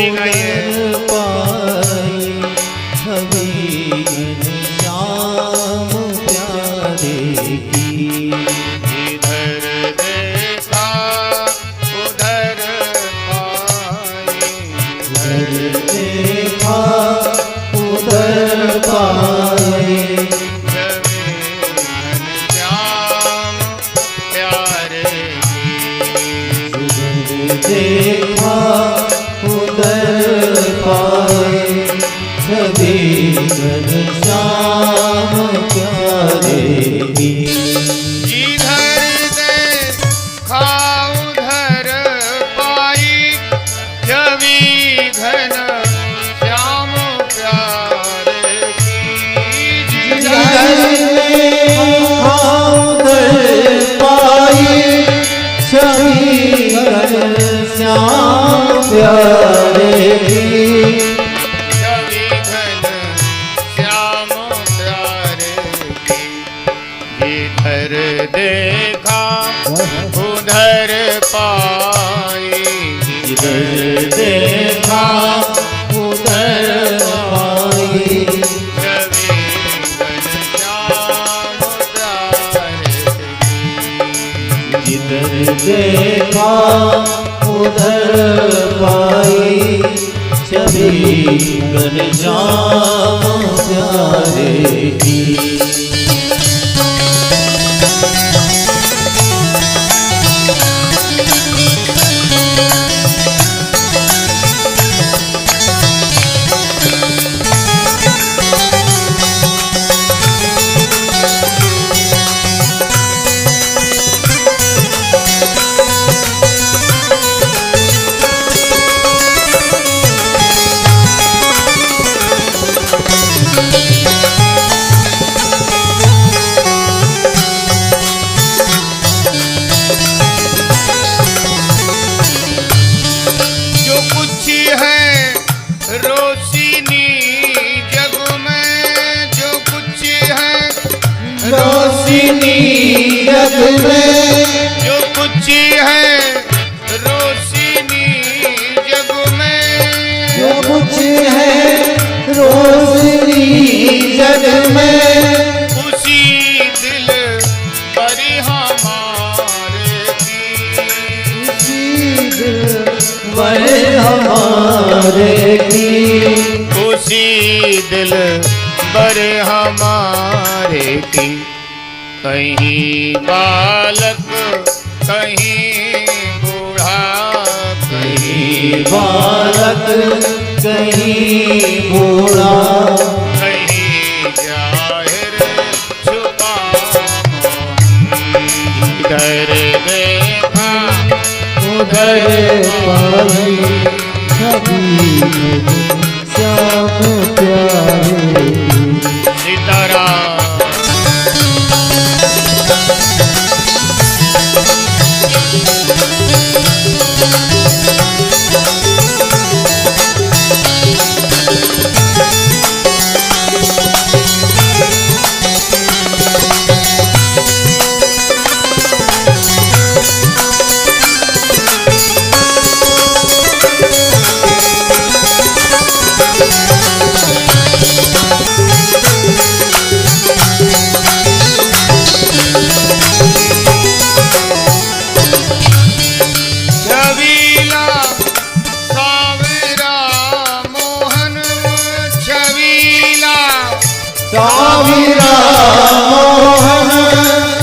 जी गाइए। पाए छवि श्याम प्यारे की। इधर देखा उधर पाए, इधर देखा उधर पाए श्याम प्यारे की। देखा उधर पाए छवि श्याम प्यारे की। इधर देखा उधर पाई छवि घन श्याम प्यारे की। उधर पाई छवि श्याम प्यारे की। छवि घन श्याम प्यारे की। इधर देखा उधर पाई, इधर देखा उधर पाई छवि घन श्याम प्यारे की। जिधर देखा उधर पाई छवि घनश्याम प्यारे की। जो कुछ है रोशनी जग में, जो कुछ है रोशनी जग में, जो कुछ है रोशनी जग में, जो कुछ है रोशनी जग में, उसी दिल पर हमारे की। वर हमारे की। उसी दिल पर हमारे की। कहीं बालक कहीं बूढ़ा, कहीं बालक कहीं बूढ़ा, कहीं जाहिर छुपा। इधर देखा उधर पाई छवि श्याम प्यारे की। सीताराम। छबीला सावरा मोहन, छबीला साविरा मोहन,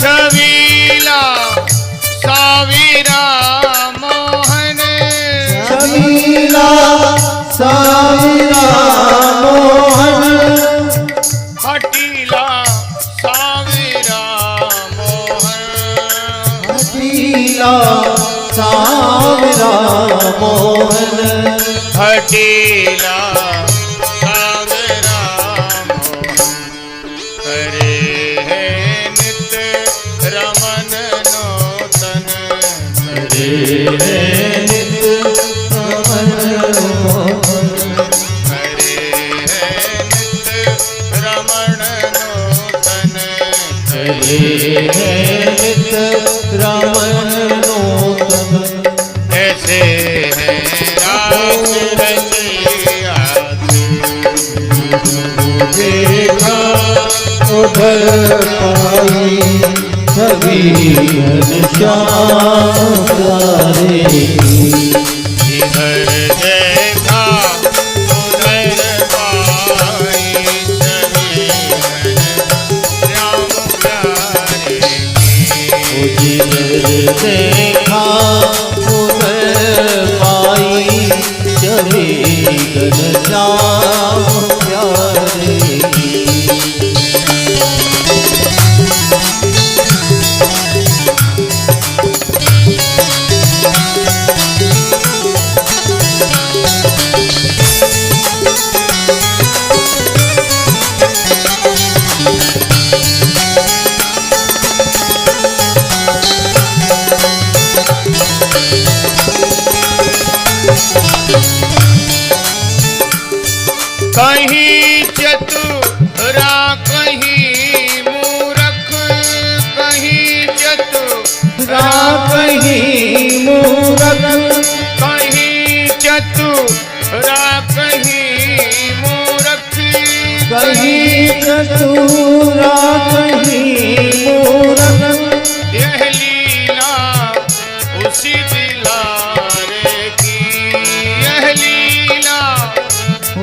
छबीला सावरा मोहन, छबीला साविरा मोहन, हटीला सावरा मोहन, हठीला साविरा मोहन, हटीला सावरा मोहन। करे है नित रमन नूतन, करे नित रमन मोहन, करे है नित रमण नूतन, करे नित रमन नूतन। ऐसे है रास रच देखा उधर पाई सभी घनश्याम प्यारे जिधर देखा उधर पाई सभी घनश्याम प्यारे जिधर देखा उधर पाई सभी घनश्याम प्यारे कहीं चतुरा कहीं मूर्ख कहीं चतुरा कहीं मूरख कहीं चतुरा कहीं मूर्ख कहीं चतुरा कहीं मूरख यह लीला उसी दिलारे की यह लीला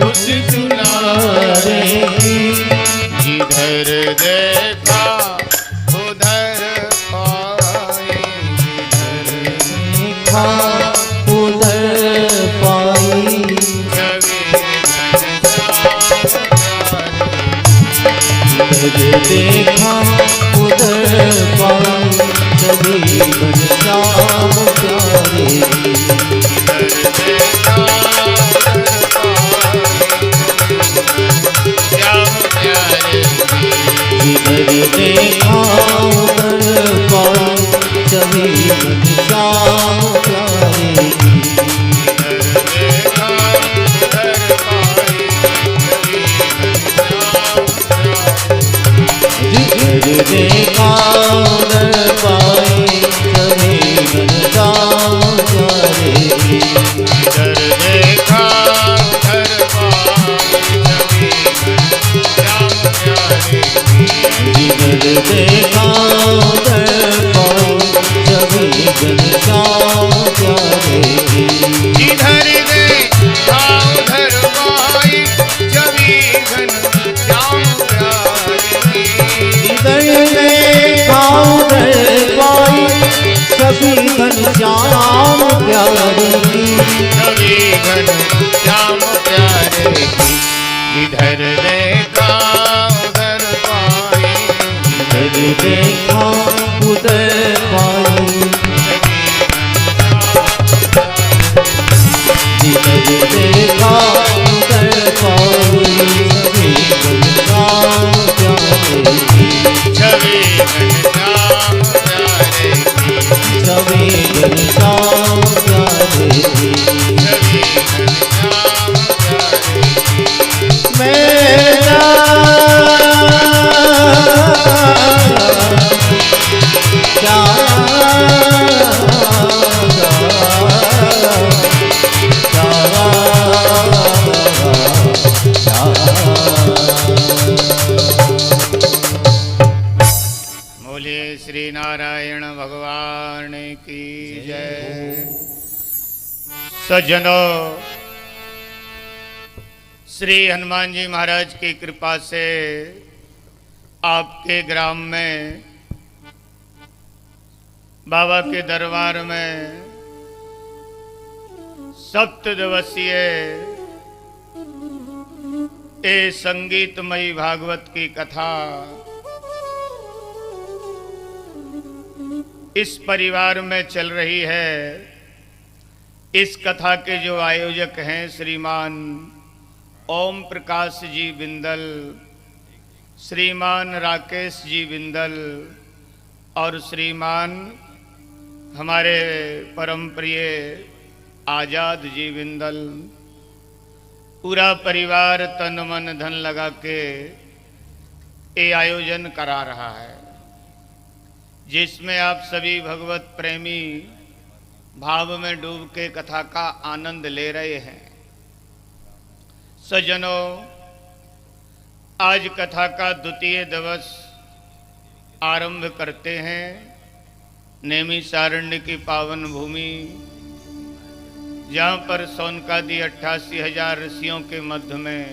उसी दिलारे जिधर देखा उधर पाई देखा उधर पाई जिधर देखा उधर पाई सभी घनश्याम प्यारे जिधर देखा उधर पाई सभी घनश्याम प्यारे जिधर देखा उधर पाई सभी घनश्याम प्यारे जिधर देखा उधर पाई सभी घनश्याम प्यारे जिधर देखा उधर पाई सभी घनश्याम प्यारे जिधर देखा उधर पाई सभी घनश्याम प्यारे सभी घनश्याम प्यारे जिधर देखा उधर पाई जिधर देखा उधर पाई जिधर देखा उधर पाई सभी घनश्याम प्यारे सभी घनश्याम प्यारे सभी घनश्याम प्यारे सभी घनश्याम प्यारे मेरा बोलिए श्री नारायण भगवान की जय। सज्जनों, श्री हनुमान जी महाराज की कृपा से आपके ग्राम में बाबा के दरबार में सप्तदिवसीय ये संगीतमयी भागवत की कथा इस परिवार में चल रही है। इस कथा के जो आयोजक हैं श्रीमान ओम प्रकाश जी बिंदल, श्रीमान राकेश जी बिंदल और श्रीमान हमारे परम प्रिय आजाद जी बिंदल, पूरा परिवार तन मन धन लगा के ये आयोजन करा रहा है, जिसमें आप सभी भगवत प्रेमी भाव में डूब के कथा का आनंद ले रहे हैं। सज्जनों, आज कथा का द्वितीय दिवस आरंभ करते हैं। नैमिषारण्य की पावन भूमि, जहाँ पर सौनकादि 88,000 ऋषियों के मध्य में,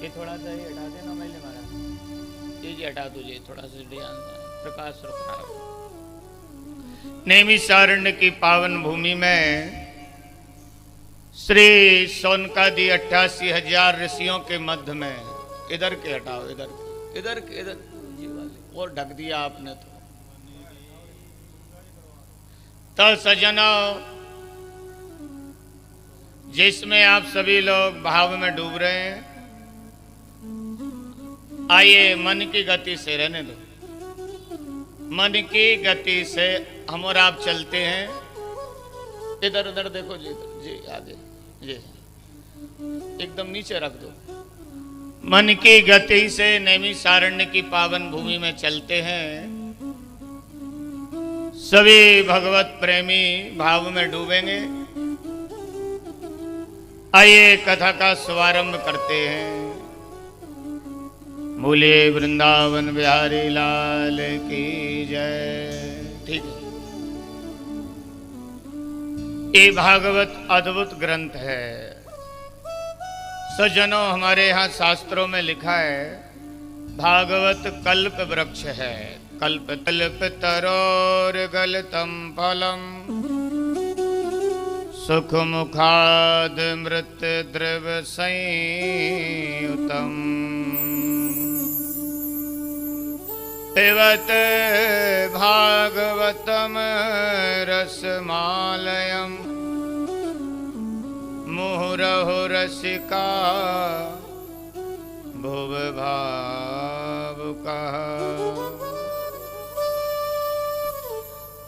ये थोड़ा सा ही हटा देना, मैले महाराज ये जी हटा दो, ये थोड़ा सा ध्यान प्रकाश रखना। नैमिषारण्य की पावन भूमि में श्री सौनकादि 88,000 ऋषियों के मध्य में, इधर के हटाओ, इधर जी वाले, और ढक दिया आपने तो सजना, जिसमें आप सभी लोग भाव में डूब रहे हैं, आइए मन की गति से रहने दो। मन की गति से हम और आप चलते हैं। इधर उधर देखो जी, जी आगे, जी एकदम नीचे रख दो। मन की गति से नैमिषारण्य की पावन भूमि में चलते हैं। सभी भगवत प्रेमी भाव में डूबेंगे। आइए कथा का शुभारंभ करते हैं। बोले वृंदावन बिहारी लाल की जय। ठीक है, ये भागवत अद्भुत ग्रंथ है सज्जनों। हमारे यहाँ शास्त्रों में लिखा है भागवत कल्प वृक्ष है। कल्प तल्प तरोर गलतम फलम सुख मुखाद मृत द्रव संयुतम पिबत भागवतम रसमालयम मुहुरहु रसिका भुव भावुका।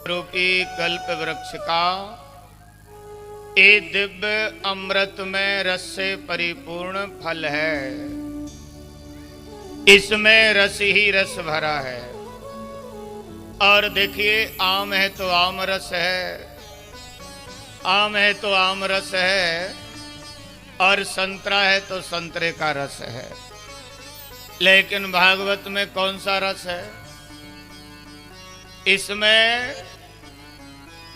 रूपी कल्प वृक्ष का ये दिव्य अमृत में रस से परिपूर्ण फल है। इसमें रस ही रस भरा है। और देखिए, आम है तो आम रस है, आम है तो आम रस है, और संतरा है तो संतरे का रस है। लेकिन भागवत में कौन सा रस है? इसमें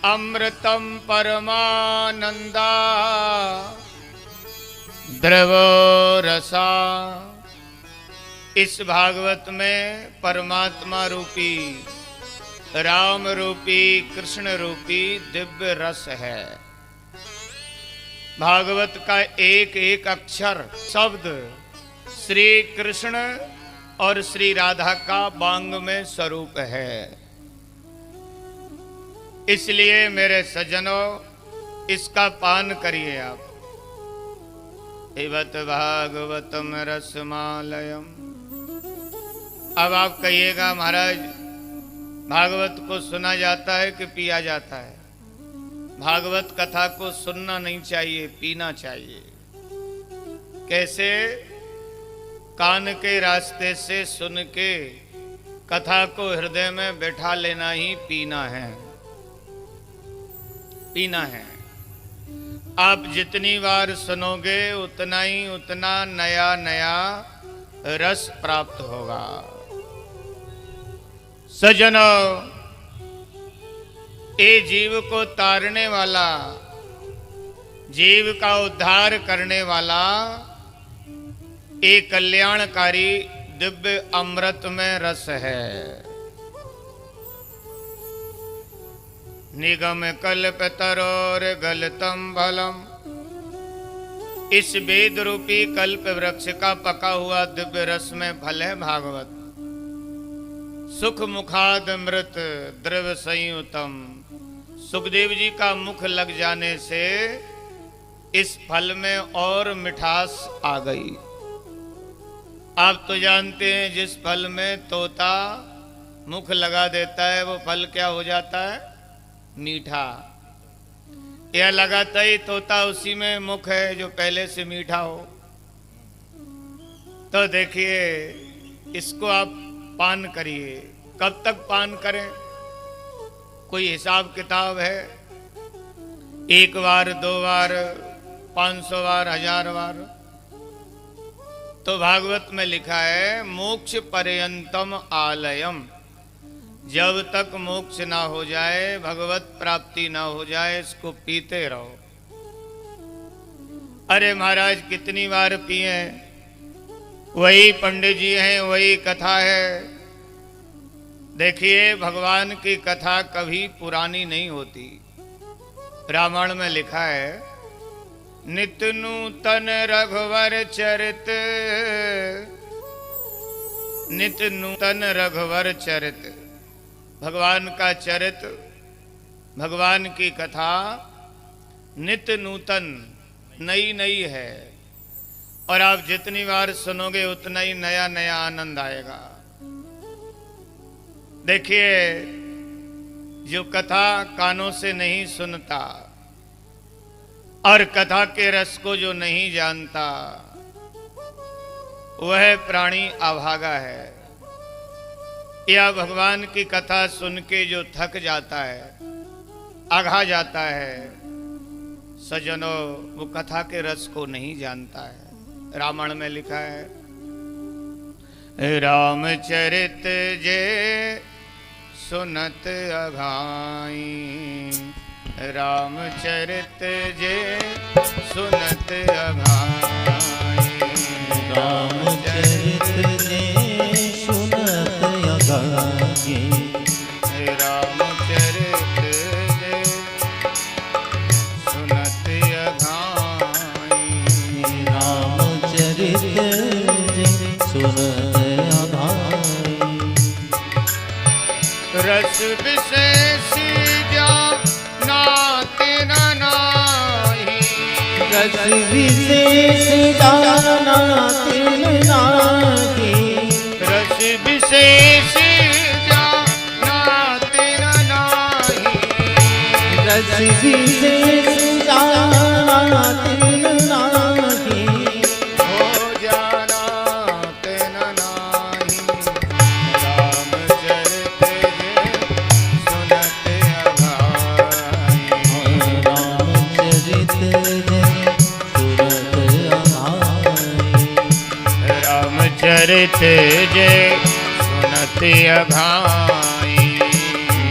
अमृतम परमानंदा द्रवो रसा। इस भागवत में परमात्मा रूपी, राम रूपी, कृष्ण रूपी दिव्य रस है। भागवत का एक एक अक्षर शब्द श्री कृष्ण और श्री राधा का वांग में स्वरूप है। इसलिए मेरे सज्जनों, इसका पान करिए आप। पिबत भागवतम रसमालयम। अब आप कहिएगा महाराज, भागवत को सुना जाता है कि पिया जाता है? भागवत कथा को सुनना नहीं चाहिए, पीना चाहिए। कैसे? कान के रास्ते से सुन के कथा को हृदय में बैठा लेना ही पीना है, पीना है। आप जितनी बार सुनोगे उतना नया नया रस प्राप्त होगा। सज्जनों, ये जीव को तारने वाला, जीव का उद्धार करने वाला एक कल्याणकारी दिव्य अमृत में रस है। निगम कल्प तरोर गलतम फलम। इस वेद रूपी कल्प वृक्ष का पका हुआ दिव्य रस में फल है भागवत। सुख मुखाद मृत द्रव संयुतम। सुखदेव जी का मुख लग जाने से इस फल में और मिठास आ गई। आप तो जानते हैं, जिस फल में तोता मुख लगा देता है वो फल क्या हो जाता है? मीठा। यह लगाता ही तोता उसी में मुख है जो पहले से मीठा हो। तो देखिए, इसको आप पान करिए। कब तक पान करें? कोई हिसाब किताब है? 1 बार, 2 बार, 500 बार, 1000 बार? तो भागवत में लिखा है मोक्ष पर्यंतम आलयम, जब तक मोक्ष ना हो जाए, भगवत प्राप्ति ना हो जाए, इसको पीते रहो। अरे महाराज कितनी बार पिए, वही पंडित जी हैं, वही कथा है। देखिए भगवान की कथा कभी पुरानी नहीं होती। रामायण में लिखा है नित्य नूतन रघुवर चरित, नित्य नूतन रघुवर चरित। भगवान का चरित्र, भगवान की कथा नित्य नूतन, नई नई है, और आप जितनी बार सुनोगे उतना ही नया नया आनंद आएगा। देखिए जो कथा कानों से नहीं सुनता और कथा के रस को जो नहीं जानता, वह प्राणी अभागा है। या भगवान की कथा सुन के जो थक जाता है, आघा जाता है, सजनों वो कथा के रस को नहीं जानता है। रामायण में लिखा है रामचरित जे सुनत अघाई, रामचरित जे सुनत अघाई, रामचरित जे सुनत अघाई, रामचरित जे सुनत अघाई, रामचरित जे सुनत अघाई। रस विशेष जा नाते नाही, रस विशेष जाना तिल नाही, रस विशेष जा नाते नाही, रस विशेष जाना तिल नाही, हो जाना तेन नाही। रामचरित जे सुनत अघाई, रामचरित जे सुनत अघाई, रामचरित जे सुनत अघाई,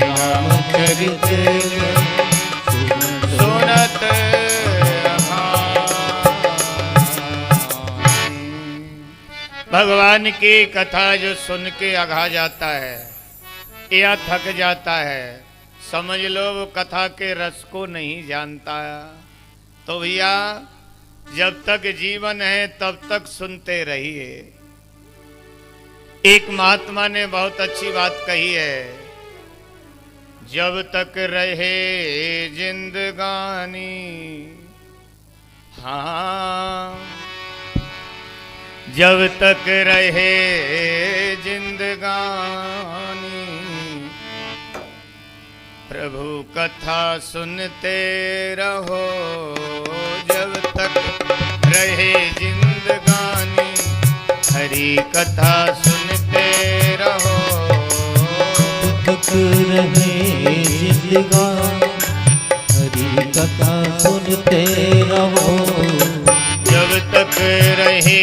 रामचरित जे सुनत भगवान की कथा जो सुन के अघा जाता है या थक जाता है, समझ लो वो कथा के रस को नहीं जानता। तो भैया जब तक जीवन है तब तक सुनते रहिए। एक महात्मा ने बहुत अच्छी बात कही है, जब तक रहे जिंदगानी, हाँ जब तक रहे जिंदगानी, प्रभु कथा सुनते रहो। जब तक रहे जिंदगानी, हरि कथा सुनते रहो। तक रहे जिंदगानी, हरि कथा सुनते रहो। जब तक रहे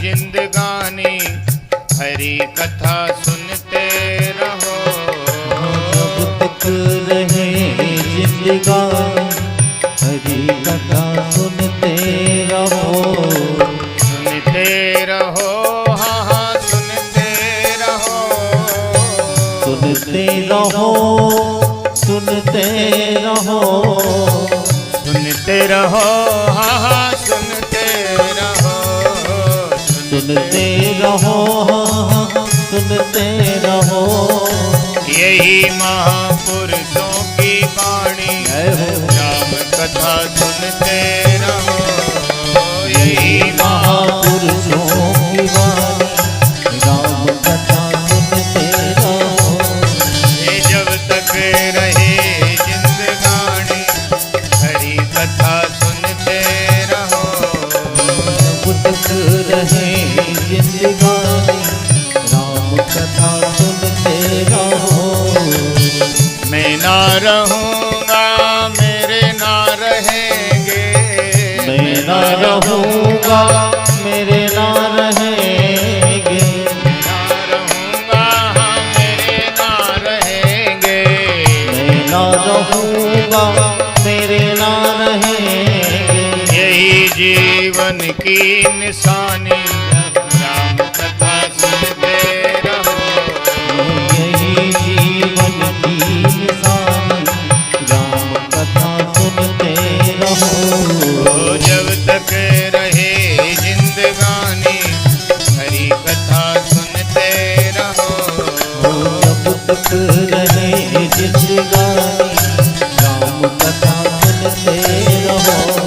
जिंदगानी, हरि कथा सुनते रहो। जब तक रहे जिंदगानी, हरि कथा सुनते रहो। सुनते रहो, हाँ हाँ सुनते रहो। सुनते रहो, सुनते रहो। सुनते रहो, हाँ हाँ सुनते रहो। सुनते रहो, सुनते रहो। यही महापुरुषों की वाणी, राम कथा सुनते रहो। यही महापुरुषों की वाणी, राम कथा सुनते रहो। ये जब तक रहे जिंदगानी, हरि कथा सुनते रहो। जब तक रहे जिंदगानी, राम कथा सुनते रहो। मैं ना रहूँगा, मेरे ना रहेंगे। मैं ना रहूँगा, मेरे ना रहेंगे। की निशानी राम कथा सुनते रहो। यही जीवन की निशानी राम कथा सुनते रहो। जब तक रहे जिंदगानी हरि कथा सुनते रहो। जब तक रहे जिंदगानी राम कथा सुनते रहो।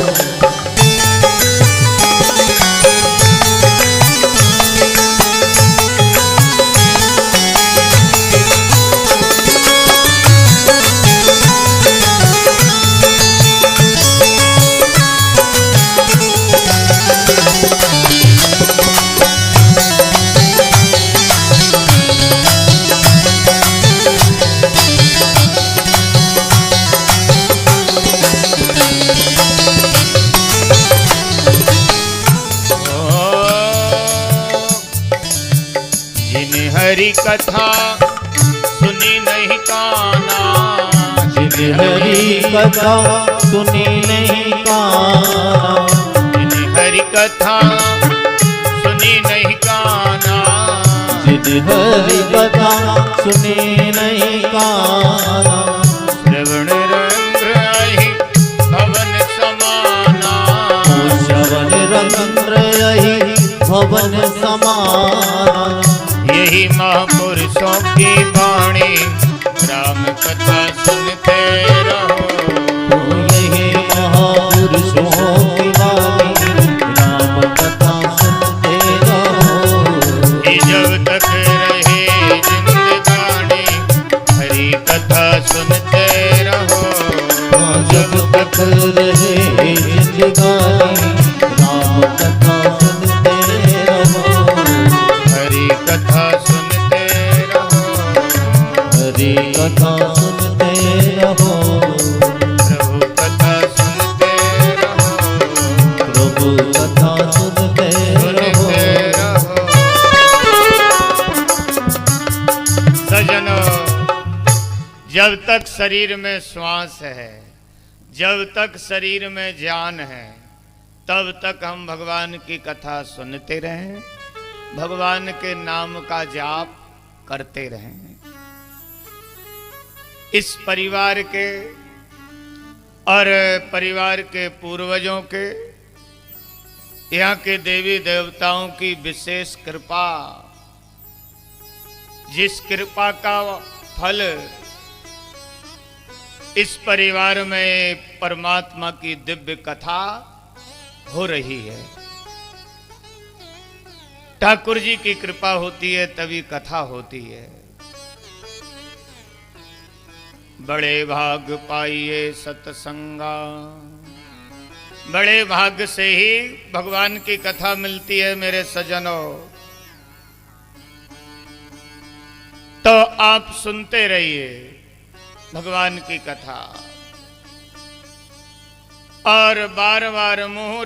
हरि कथा सुनी नहीं काना। जिन हरि कथा सुनी नहीं काना। जिन हरि कथा सुनी नहीं काना। जिन हरि कथा सुनी नहीं काना। श्रवण रंध्र अहि भवन समाना। श्रवण रंध्र अहि भवन समाना। यही महापुरुषों की वाणी राम कथा सुनते रहो। यही महापुरुषों की वाणी राम कथा सुनते रहो। जब तक रहे जिंदगानी हरि कथा सुनते रहो। जब तक रहे जिंदगानी राम कथा सुनते रहो। हरि कथा सुनते रहो। हरि कथा सुनते रहो। प्रभु कथा सुनते रहो। प्रभु कथा सुनते रहो। सजनों, जब तक शरीर में श्वास है, जब तक शरीर में जान है, तब तक हम भगवान की कथा सुनते रहें, भगवान के नाम का जाप करते रहें। इस परिवार के और परिवार के पूर्वजों के, यहाँ के देवी देवताओं की विशेष कृपा, जिस कृपा का फल इस परिवार में परमात्मा की दिव्य कथा हो रही है। ठाकुर जी की कृपा होती है तभी कथा होती है। बड़े भाग पाइए सत्संगा, बड़े भाग से ही भगवान की कथा मिलती है मेरे सजनों। तो आप सुनते रहिए भगवान की कथा और बार बार मुंह